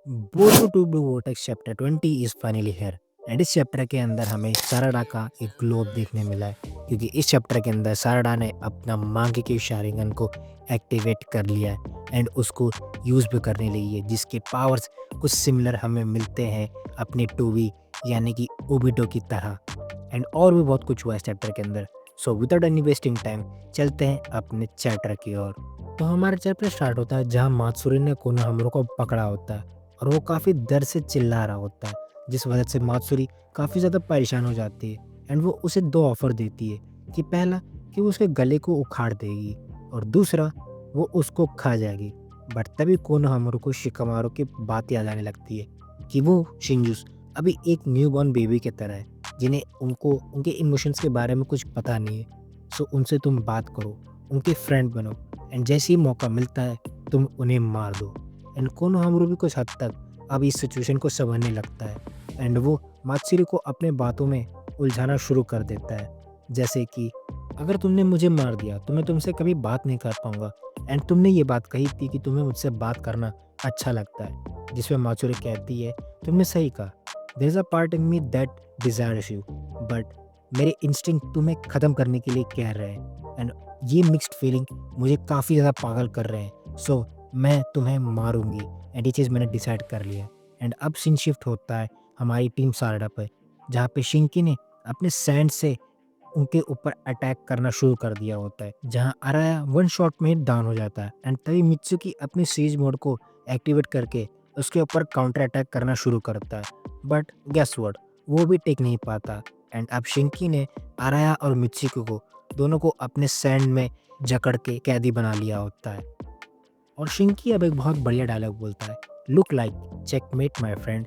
Boruto two blue vortex chapter 20 is finally here. And इस chapter के अंदर हमें साराडा का एक ग्लोब देखने मिला है, क्योंकि इस चैप्टर के अंदर साराडा ने अपना मांगी के शारिंगन को एक्टिवेट कर लिया है एंड उसको यूज़ भी करने लगी है, जिसके पावर्स कुछ सिमिलर हमें मिलते हैं अपने टूवी यानी कि ओबिटो की तरह। एंड और भी बहुत कुछ हुआ इस चैप्टर के अंदर। So without any wasting time चलते हैं अपने चैप्टर की ओर। तो हमारा चैप्टर स्टार्ट होता है जहाँ मात्सुरी ने कोनोहामारू को पकड़ा होता है और वो काफ़ी दर्द से चिल्ला रहा होता है, जिस वजह से मात्सुरी काफ़ी ज़्यादा परेशान हो जाती है। एंड वो उसे दो ऑफर देती है कि पहला कि वो उसके गले को उखाड़ देगी और दूसरा वो उसको खा जाएगी। बट तभी कोनोहामारू को शिकामारू की बात याद आने लगती है कि वो शिंजुस अभी एक न्यूबॉर्न बेबी की तरह है, जिन्हें उनको उनके इमोशंस के बारे में कुछ पता नहीं है। सो उनसे तुम बात करो, उनके फ्रेंड बनो एंड जैसे ही मौका मिलता है तुम उन्हें मार दो। एंड कोनोहामारू भी कुछ हद तक अब इस सिचुएशन को समझने लगता है एंड वो मात्सुरी को अपने बातों में उलझाना शुरू कर देता है, जैसे कि अगर तुमने मुझे मार दिया तो मैं तुमसे कभी बात नहीं कर पाऊंगा। एंड तुमने ये बात कही थी कि तुम्हें मुझसे बात करना अच्छा लगता है, जिसमें मात्सुरी कहती है तुमने सही कहा, there is a part in me that desires you, but मेरे इंस्टिंक्ट तुम्हें ख़त्म करने के लिए कह रहे हैं एंड ये मिक्स्ड फीलिंग मुझे काफ़ी ज़्यादा पागल कर रहे हैं। सो मैं तुम्हें मारूंगी एंड ये चीज़ मैंने डिसाइड कर लिया है। एंड अब सीन शिफ्ट होता है हमारी टीम सारडा पर, जहाँ पे शिंकी ने अपने सैंड से उनके ऊपर अटैक करना शुरू कर दिया होता है, जहाँ अराया वन शॉट में ही डाउन हो जाता है। एंड तभी मित्सुकी अपनी सीज मोड को एक्टिवेट करके उसके ऊपर काउंटर अटैक करना शुरू करता है, बट गेस व्हाट, वो भी टेक नहीं पाता। एंड अब शिंकी ने अराया और मित्सुकी को दोनों को अपने सैंड में जकड़ के कैदी बना लिया होता है। और शिंकी अब एक बहुत बढ़िया डायलॉग बोलता है, look like checkmate my friend.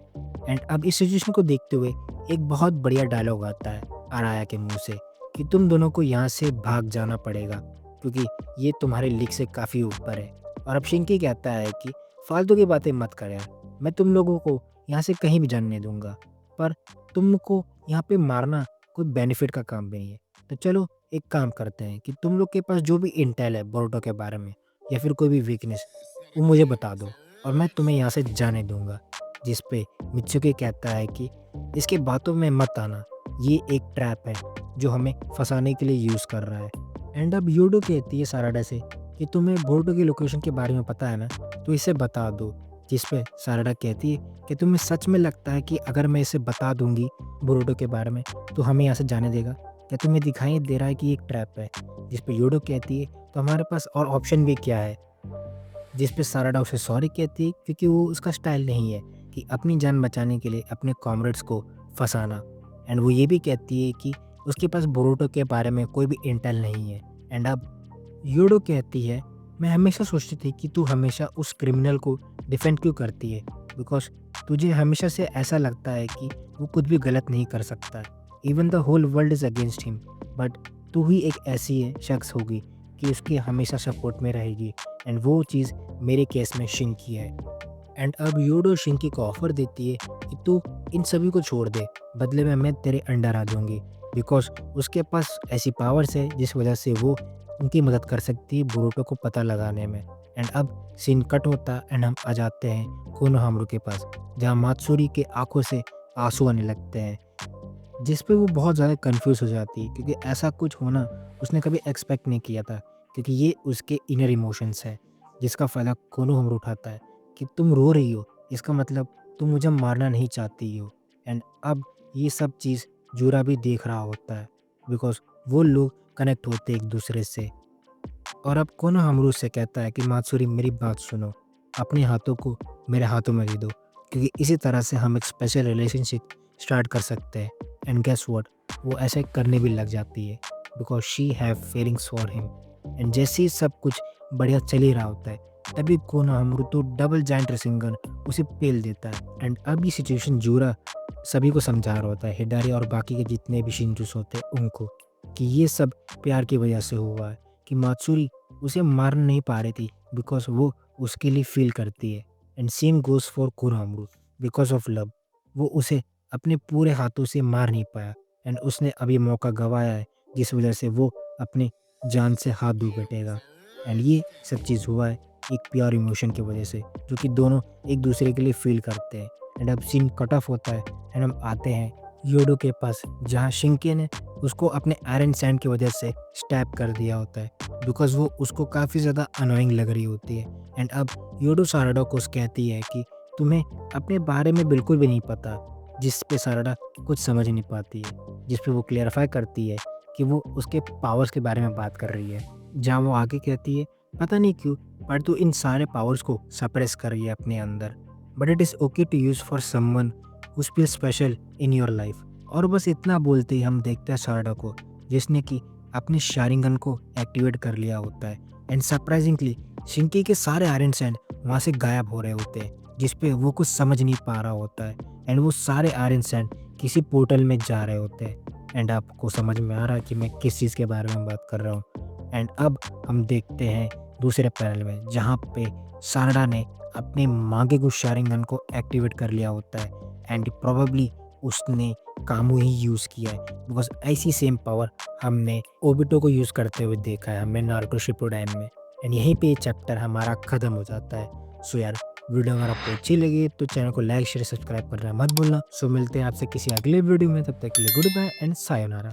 And अब इस सिचुएशन को देखते हुए एक बहुत बढ़िया डायलॉग आता है अराया के मुंह से कि तुम दोनों को यहाँ से भाग जाना पड़ेगा, क्योंकि ये तुम्हारे लीग से काफ़ी ऊपर है। और अब शिंकी कहता है कि फालतू की बातें मत कर यार, मैं तुम लोगों को यहाँ से कहीं भी जाने नहीं दूंगा, पर तुमको यहाँ पे मारना कोई बेनिफिट का काम भी नहीं है। तो चलो एक काम करते हैं कि तुम लोग के पास जो भी इंटेल है बोरुतो के बारे में या फिर कोई भी वीकनेस, वो मुझे बता दो और मैं तुम्हें यहाँ से जाने दूंगा। जिस पे मित्सुकी कहता है कि इसके बातों में मत आना, ये एक ट्रैप है जो हमें फंसाने के लिए यूज़ कर रहा है। एंड अब यूडो कहती है साराडा से कि तुम्हें बोरुतो की लोकेशन के बारे में पता है ना, तो इसे बता दो। जिस पे साराडा कहती है कि तुम्हें सच में लगता है कि अगर मैं इसे बता दूंगी बोरुतो के बारे में तो हमें यहाँ से जाने देगा? क्या तुम्हें दिखाई दे रहा है कि एक ट्रैप है? जिस पे यूडो कहती है तो हमारे पास और ऑप्शन भी क्या है? जिस पे साराडा उसे सॉरी कहती है, क्योंकि वो उसका स्टाइल नहीं है कि अपनी जान बचाने के लिए अपने कॉमरेड्स को फंसाना। एंड वो ये भी कहती है कि उसके पास बोरुतो के बारे में कोई भी इंटेल नहीं है। एंड अब यूडो कहती है, मैं हमेशा सोचती थी कि तू हमेशा उस क्रिमिनल को डिफेंड क्यों करती है, बिकॉज तुझे हमेशा से ऐसा लगता है कि वो कुछ भी गलत नहीं कर सकता, even the whole world is against him, but तू ही एक ऐसी है शख्स होगी कि उसकी हमेशा सपोर्ट में रहेगी। एंड वो चीज़ मेरे केस में शिंकी है। एंड अब यूडो शिंकी को ऑफर देती है कि तू इन सभी को छोड़ दे, बदले में मैं तेरे अंडर आ जाऊंगी, बिकॉज उसके पास ऐसी पावर्स है जिस वजह से वो उनकी मदद कर सकती है बोरुतो को पता लगाने में। एंड अब सीन कट होता एंड हम आ जाते हैं कोनोहामारू के पास, जहाँ मात्सुरी के आंखों से आंसू आने लगते हैं, जिस पे वो बहुत ज़्यादा कंफ्यूज हो जाती है, क्योंकि ऐसा कुछ होना उसने कभी एक्सपेक्ट नहीं किया था, क्योंकि ये उसके इनर इमोशंस है जिसका फ़ायदा कोनोहामारू उठाता है कि तुम रो रही हो, इसका मतलब तुम मुझे मारना नहीं चाहती हो। एंड अब ये सब चीज़ जूरा भी देख रहा होता है, बिकॉज वो लोग कनेक्ट होते एक दूसरे से। और अब कोनोहामारू से कहता है कि मात्सुरी मेरी बात सुनो, अपने हाथों को मेरे हाथों में दे दो, क्योंकि इसी तरह से हम एक स्पेशल रिलेशनशिप स्टार्ट कर सकते हैं। एंड गेस व्हाट, वो ऐसे करने भी लग जाती है, because she have feelings for him. And जैसे ही सब कुछ बढ़िया चल ही रहा होता है, तभी कोनोहामारू तो डबल जाइंट रेसिंगन उसे पेल देता है। एंड अब ये सिचुएशन जूरा सभी को समझा रहा होता है, हिडारी और बाकी के जितने भी शिंजुस होते हैं उनको, कि ये सब प्यार की वजह से हुआ है, कि मात्सुरी उसे मार नहीं पा रही थी बिकॉज वो उसके लिए फील करती है। And same goes for Konohamaru, because of love वो उसे अपने पूरे हाथों से मार नहीं पाया एंड उसने अभी मौका गंवाया है, जिस वजह से वो अपनी जान से हाथ धो बैठेगा। एंड ये सब चीज़ हुआ है एक प्योर इमोशन की वजह से, जो कि दोनों एक दूसरे के लिए फील करते हैं। एंड अब सीन कट ऑफ होता है एंड हम आते हैं योडो के पास, जहाँ शिंके ने उसको अपने आयरन सैंड की वजह से स्टैप कर दिया होता है, बिकॉज वो उसको काफ़ी ज़्यादा अनोइंग लग रही होती है। एंड अब योडो साराडा को कहती है कि तुम्हें अपने बारे में बिल्कुल भी नहीं पता, जिस पे साराडा कुछ समझ नहीं पाती है, जिस पे वो क्लियरिफाई करती है कि वो उसके पावर्स के बारे में बात कर रही है, जहाँ वो आगे कहती है पता नहीं क्यों पर तू इन सारे पावर्स को सप्रेस कर रही है अपने अंदर, but it is okay to use for someone who feel special in your life. और बस इतना बोलते ही हम देखते हैं साराडा को, जिसने कि अपने शारिंगन को एक्टिवेट कर लिया होता है। एंड सरप्राइजिंगली शिंकी के सारे आयरन सैंड वहाँ से गायब हो रहे होते हैं, जिस पे वो कुछ समझ नहीं पा रहा होता है। एंड वो सारे आयरन सैंड किसी पोर्टल में जा रहे होते हैं। एंड आपको समझ में आ रहा है कि मैं किस चीज़ के बारे में बात कर रहा हूँ। एंड अब हम देखते हैं दूसरे पैनल में, जहाँ पे साराडा ने अपने मांगेगु शारिंगन को एक्टिवेट कर लिया होता है। एंड प्रोबेबली उसने कामू ही यूज़ किया है, बिकॉज ऐसी सेम पावर हमने ओबिटो को यूज़ करते हुए देखा है हमने नारुतो शिपुडेन में। एंड यहीं पे ये चैप्टर हमारा ख़त्म हो जाता है। सो यार, वीडियो अगर आपको अच्छी लगी तो चैनल को लाइक शेयर सब्सक्राइब करना मत भूलना। सो मिलते हैं आपसे किसी अगले वीडियो में, तब तक के लिए गुड बाय एंड सायोनारा।